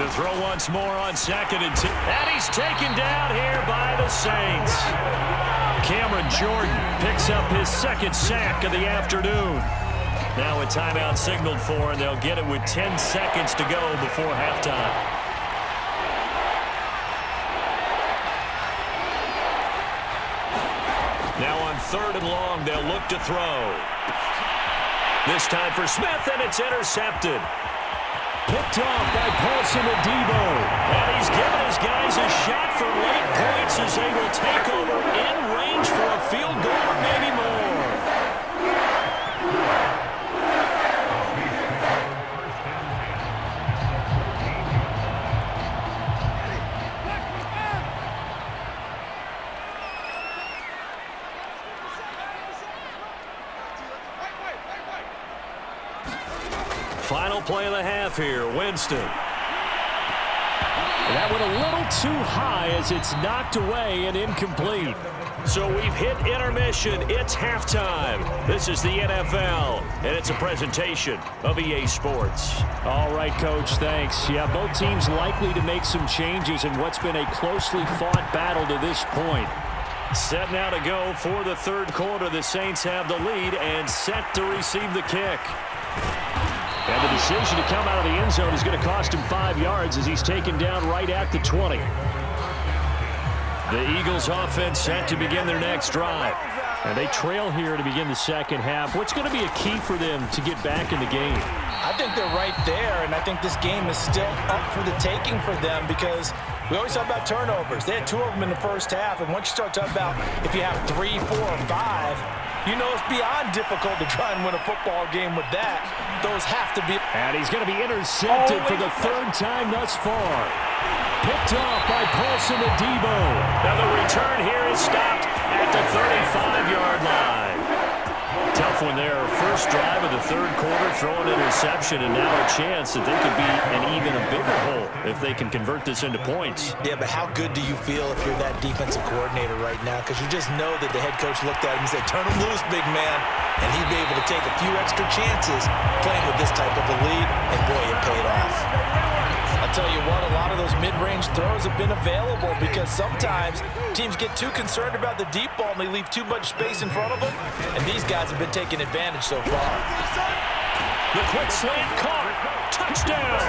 To throw once more on 2nd and 10. And he's taken down here by the Saints. Cameron Jordan picks up his 2nd sack of the afternoon. Now a timeout signaled for, and they'll get it with 10 seconds to go before halftime. Now on 3rd and long, they'll look to throw. This time for Smith, and it's intercepted. Picked off by Paulson Adebo. And he's given his guys a shot for late points as they will take over in range for a field goal or maybe more. Final play of the half here, Winston. That went a little too high as it's knocked away and incomplete. So we've hit intermission. It's halftime. This is the NFL, and it's a presentation of EA Sports. All right, Coach, thanks. Yeah, both teams likely to make some changes in what's been a closely fought battle to this point. Set now to go for the 3rd quarter. The Saints have the lead and set to receive the kick. And the decision to come out of the end zone is going to cost him 5 yards as he's taken down right at the 20. The Eagles offense set to begin their next drive. And they trail here to begin the second half. What's going to be a key for them to get back in the game? I think they're right there, and I think this game is still up for the taking for them because we always talk about turnovers. They had 2 of them in the first half, and once you start talking about if you have 3, 4, or 5, you know it's beyond difficult to try and win a football game with that. Those have to be. And he's going to be intercepted for the 3rd time thus far. Picked off by Paulson Adebo. Now the return here is stopped at the 35-yard line. Tough one there. First drive of the 3rd quarter, throwing an interception, and now a chance that they could be an even bigger hole if they can convert this into points. Yeah, but how good do you feel if you're that defensive coordinator right now? Because you just know that the head coach looked at him and said, turn him loose, big man. And he'd be able to take a few extra chances playing with this type of a lead, and boy, it paid off. I'll tell you what, a lot of those mid-range throws have been available because sometimes teams get too concerned about the deep ball and they leave too much space in front of them, and these guys have been taking advantage so far. The quick slant caught. Touchdown!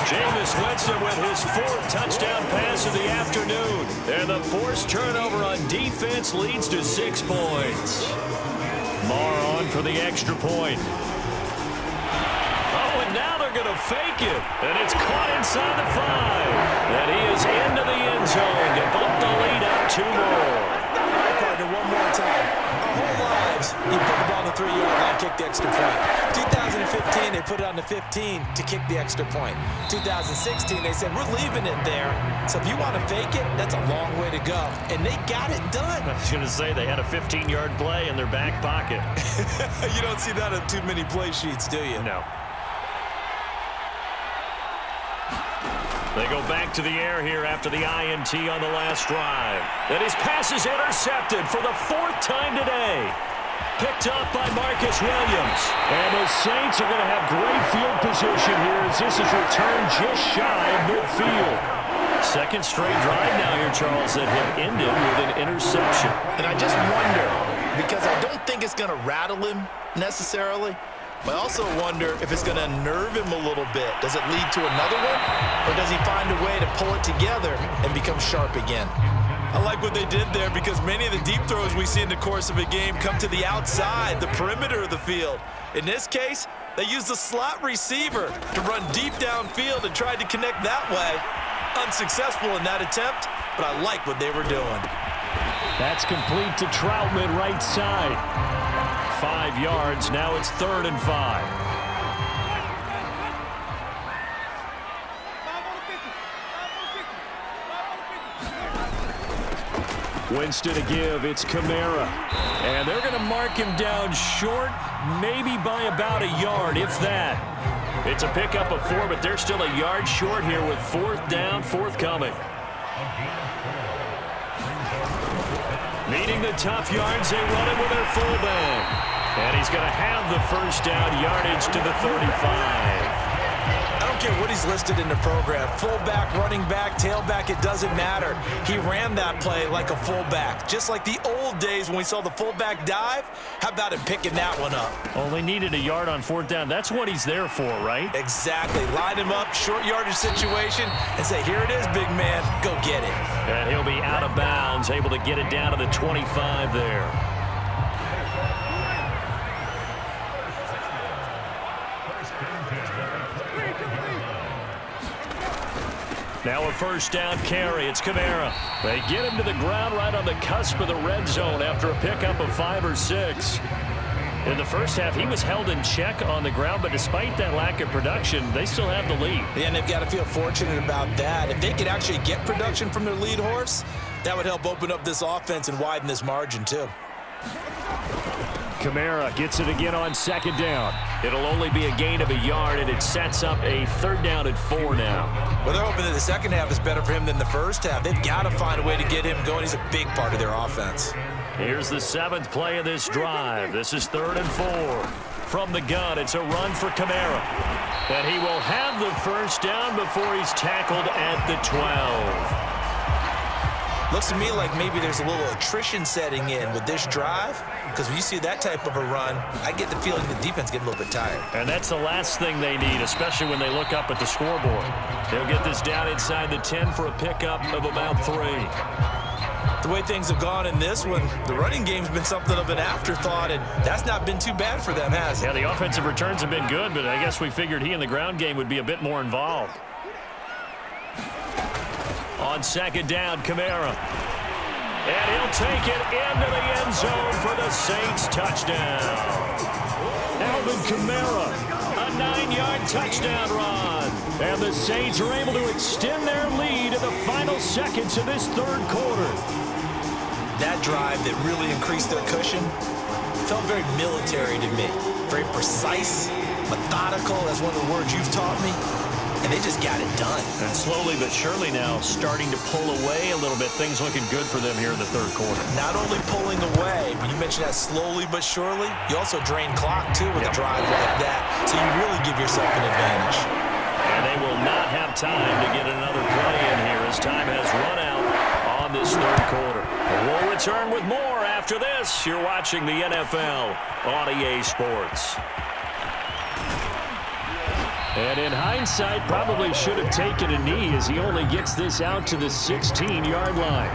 Jameis Winston with his 4th touchdown pass of the afternoon. And the forced turnover on defense leads to 6 points. Marr on for the extra point. Oh, and now they're going to fake it. And it's caught inside the 5. And he is into the end zone to bump the lead up 2 more. Partner, one more time. Our whole lives, you put the ball on the 3-yard line, kick the extra point. 2015, they put it on the 15 to kick the extra point. 2016, they said, we're leaving it there. So if you want to fake it, that's a long way to go. And they got it done. I was going to say they had a 15-yard play in their back pocket. You don't see that on too many play sheets, do you? No. They go back to the air here after the INT on the last drive. And his pass is intercepted for the 4th time today. Picked up by Marcus Williams. And the Saints are going to have great field position here as this is returned just shy of midfield. 2nd straight drive now here, Charles, that have ended with an interception. And I just wonder, because I don't think it's going to rattle him necessarily, but I also wonder if it's going to nerve him a little bit. Does it lead to another one? Or does he find a way to pull it together and become sharp again? I like what they did there because many of the deep throws we see in the course of a game come to the outside, the perimeter of the field. In this case, they used the slot receiver to run deep downfield and tried to connect that way. Unsuccessful in that attempt, but I like what they were doing. That's complete to Troutman right side. 5 yards, now it's 3rd and 5. Winston to give, it's Kamara. And they're going to mark him down short, maybe by about a yard, if that. It's a pickup of 4, but they're still a yard short here with 4th down, forthcoming. Needing the tough yards, they run it with their fullback. And he's going to have the 1st down, yardage to the 35. I don't don't care what he's listed in the program. Fullback, running back, tailback, it doesn't matter. He ran that play like a fullback. Just like the old days when we saw the fullback dive. How about him picking that one up? Well, they needed a yard on fourth down. That's what he's there for, right? Exactly. Line him up, short yardage situation, and say, here it is, big man. Go get it. And he'll be out of bounds, able to get it down to the 25 there. Now a first down carry. It's Kamara. They get him to the ground right on the cusp of the red zone after a pickup of 5 or 6. In the first half, he was held in check on the ground, but despite that lack of production, they still have the lead. Yeah, and they've got to feel fortunate about that. If they could actually get production from their lead horse, that would help open up this offense and widen this margin too. Kamara gets it again on second down. It'll only be a gain of a yard, and it sets up a third down at 4 now. Well, they're hoping that the second half is better for him than the first half. They've got to find a way to get him going. He's a big part of their offense. Here's the 7th play of this drive. This is 3rd and 4. From the gun, it's a run for Kamara. And he will have the first down before he's tackled at the 12. Looks to me like maybe there's a little attrition setting in with this drive, because when you see that type of a run, I get the feeling the defense getting a little bit tired. And that's the last thing they need, especially when they look up at the scoreboard. They'll get this down inside the 10 for a pickup of about 3. The way things have gone in this one, the running game's been something of an afterthought, and that's not been too bad for them, has it? Yeah, the offensive returns have been good, but I guess we figured he in the ground game would be a bit more involved. On second down, Kamara. And he'll take it into the end zone for the Saints touchdown. Alvin Kamara, a 9-yard touchdown run. And the Saints are able to extend their lead in the final seconds of this third quarter. That drive that really increased their cushion felt very military to me. Very precise, methodical, that's one of the words you've taught me. And they just got it done. And slowly but surely now starting to pull away a little bit. Things looking good for them here in the third quarter. Not only pulling away, but you mentioned that slowly but surely. You also drain clock, too, with a drive like that. So you really give yourself an advantage. And they will not have time to get another play in here as time has run out on this third quarter. We'll return with more after this. You're watching the NFL on EA Sports. And in hindsight, probably should have taken a knee as he only gets this out to the 16-yard line.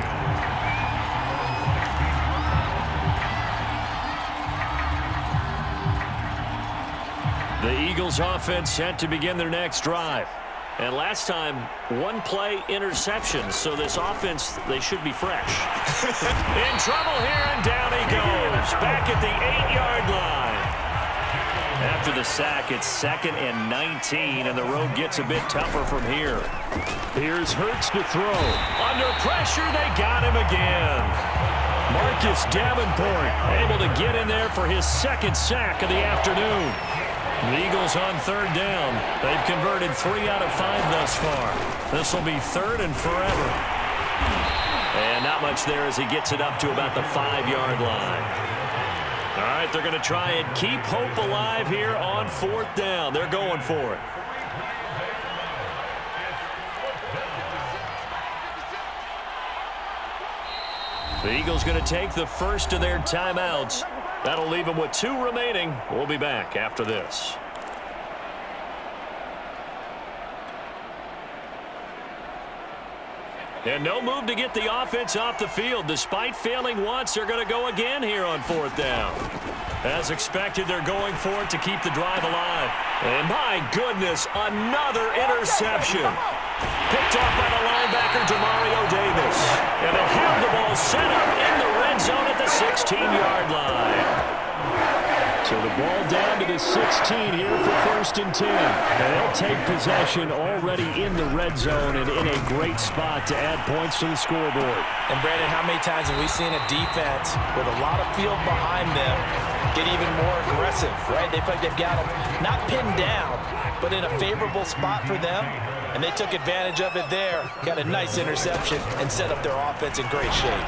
The Eagles offense set to begin their next drive. And last time, one play interception, so this offense, they should be fresh. In trouble here, and down he goes. Back at the 8-yard line. After the sack, it's 2nd and 19, and the road gets a bit tougher from here. Here's Hurts to throw. Under pressure, they got him again. Marcus Davenport able to get in there for his 2nd sack of the afternoon. The Eagles on 3rd down. They've converted 3 out of 5 thus far. This will be 3rd and forever. And not much there as he gets it up to about the 5-yard line. All right, they're going to try and keep hope alive here on 4th down. They're going for it. The Eagles going to take the first of their timeouts. That'll leave them with 2 remaining. We'll be back after this. And no move to get the offense off the field. Despite failing once, they're going to go again here on 4th down. As expected, they're going for it to keep the drive alive. And my goodness, another interception. Picked off by the linebacker, Demario Davis. And they'll have the ball set up in the red zone at the 16-yard line. So the ball down to the 16 here for 1st and 10. And they'll take possession already in the red zone and in a great spot to add points to the scoreboard. And Brandon, how many times have we seen a defense with a lot of field behind them get even more aggressive, right? They feel like they've got them not pinned down, but in a favorable spot for them. And they took advantage of it there. Got a nice interception and set up their offense in great shape.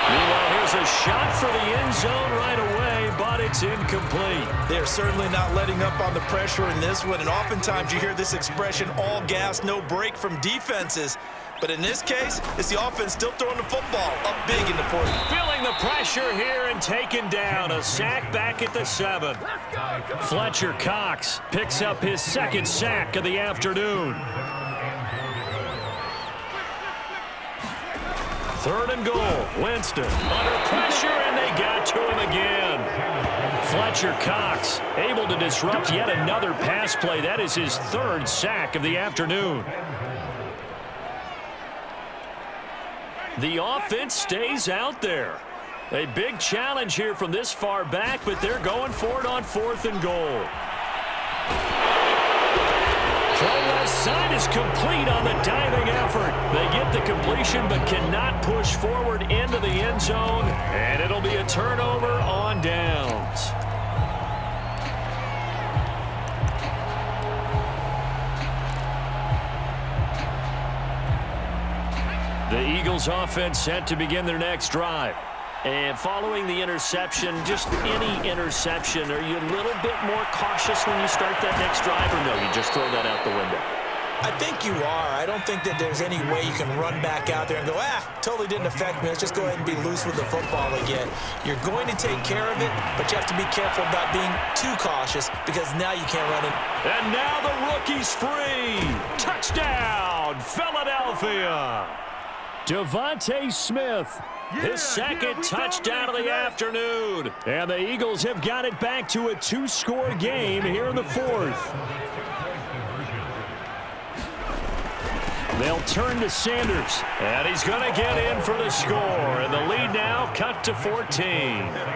Meanwhile, here's a shot for the end zone right away, but it's incomplete. They're certainly not letting up on the pressure in this one, and oftentimes you hear this expression, all gas, no break from defenses. But in this case, it's the offense still throwing the football up big in the fourth. Feeling the pressure here and taken down. A sack back at the 7. Fletcher Cox picks up his second sack of the afternoon. 3rd and goal. Winston under pressure, and they got to him again. Fletcher Cox able to disrupt yet another pass play. That is his 3rd sack of the afternoon. The offense stays out there. A big challenge here from this far back, but they're going for it on 4th and goal. Throw left side is complete on the diving effort. They get the completion but cannot push forward into the end zone, and it'll be a turnover on downs. The Eagles offense set to begin their next drive. And following the interception, just any interception, are you a little bit more cautious when you start that next drive, or no, you just throw that out the window? I think you are. I don't think that there's any way you can run back out there and go, totally didn't affect me. Let's just go ahead and be loose with the football again. You're going to take care of it, but you have to be careful about being too cautious because now you can't run it. And now the rookie's free. Touchdown, Philadelphia. Devontae Smith, his second touchdown of the afternoon. And the Eagles have got it back to a 2-score game here in the 4th. They'll turn to Sanders, and he's going to get in for the score. And the lead now cut to 14.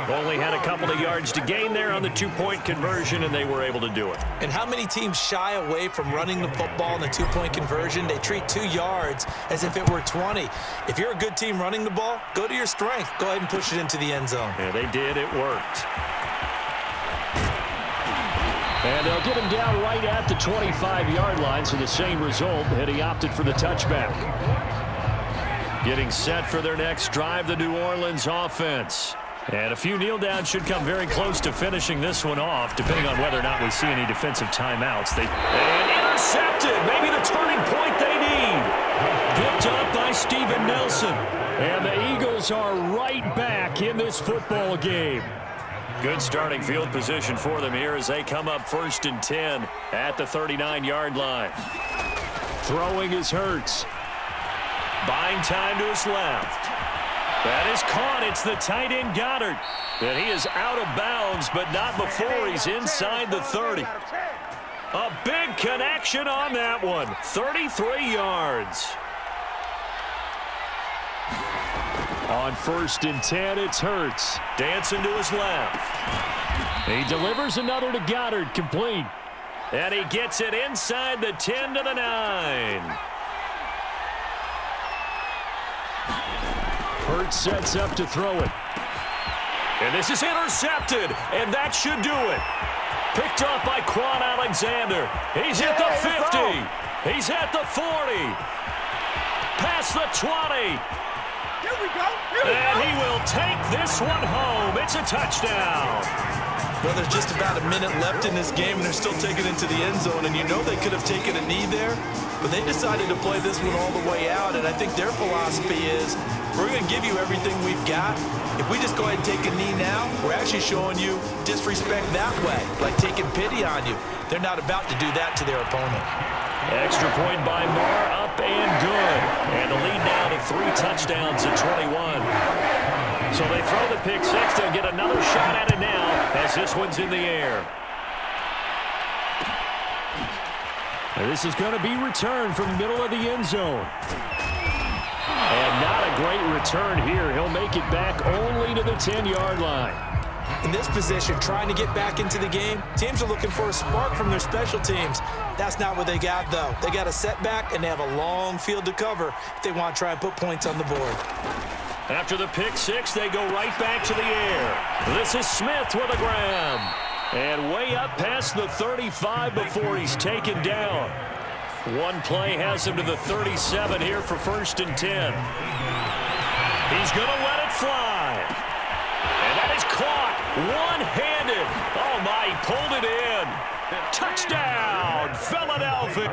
Only had a couple of yards to gain there on the 2-point conversion, and they were able to do it. And how many teams shy away from running the football in the 2-point conversion? They treat 2 yards as if it were 20. If you're a good team running the ball, go to your strength. Go ahead and push it into the end zone. Yeah, they did. It worked. And they'll get him down right at the 25-yard line, so the same result, and he opted for the touchback. Getting set for their next drive, the New Orleans offense. And a few kneel downs should come very close to finishing this one off, depending on whether or not we see any defensive timeouts. And intercepted, maybe the turning point they need. Picked up by Steven Nelson. And the Eagles are right back in this football game. Good starting field position for them here as they come up 1st and 10 at the 39-yard line. Throwing is Hurts. Buying time to his left. That is caught. It's the tight end Goddard. And he is out of bounds, but not before he's inside the 30. A big connection on that one. 33 yards. On 1st and 10, it's Hurts. Dancing to his left. He delivers another to Goddard, complete. And he gets it inside the 10 to the 9. Hurts sets up to throw it. And this is intercepted, and that should do it. Picked up by Quan Alexander. He's at the 50. He's at the 40. Past the 20. And he will take this one home. It's a touchdown. Well, there's just about a minute left in this game, and they're still taking it to the end zone. And you know they could have taken a knee there, but they decided to play this one all the way out. And I think their philosophy is, we're going to give you everything we've got. If we just go ahead and take a knee now, we're actually showing you disrespect that way, like taking pity on you. They're not about to do that to their opponent. Extra point by Moore, up and good. And the lead now to 3 touchdowns at 21. So they throw the pick 6. They'll get another shot at it now as this one's in the air. And this is going to be returned from the middle of the end zone. And not a great return here. He'll make it back only to the 10-yard line. In this position, trying to get back into the game, teams are looking for a spark from their special teams. That's not what they got, though. They got a setback, and they have a long field to cover if they want to try and put points on the board. After the pick 6, they go right back to the air. This is Smith with a grab. And way up past the 35 before he's taken down. One play has him to the 37 here for 1st and 10. He's going to let it fly. And that is caught. One-handed. Oh, my, he pulled it in. Touchdown, Philadelphia.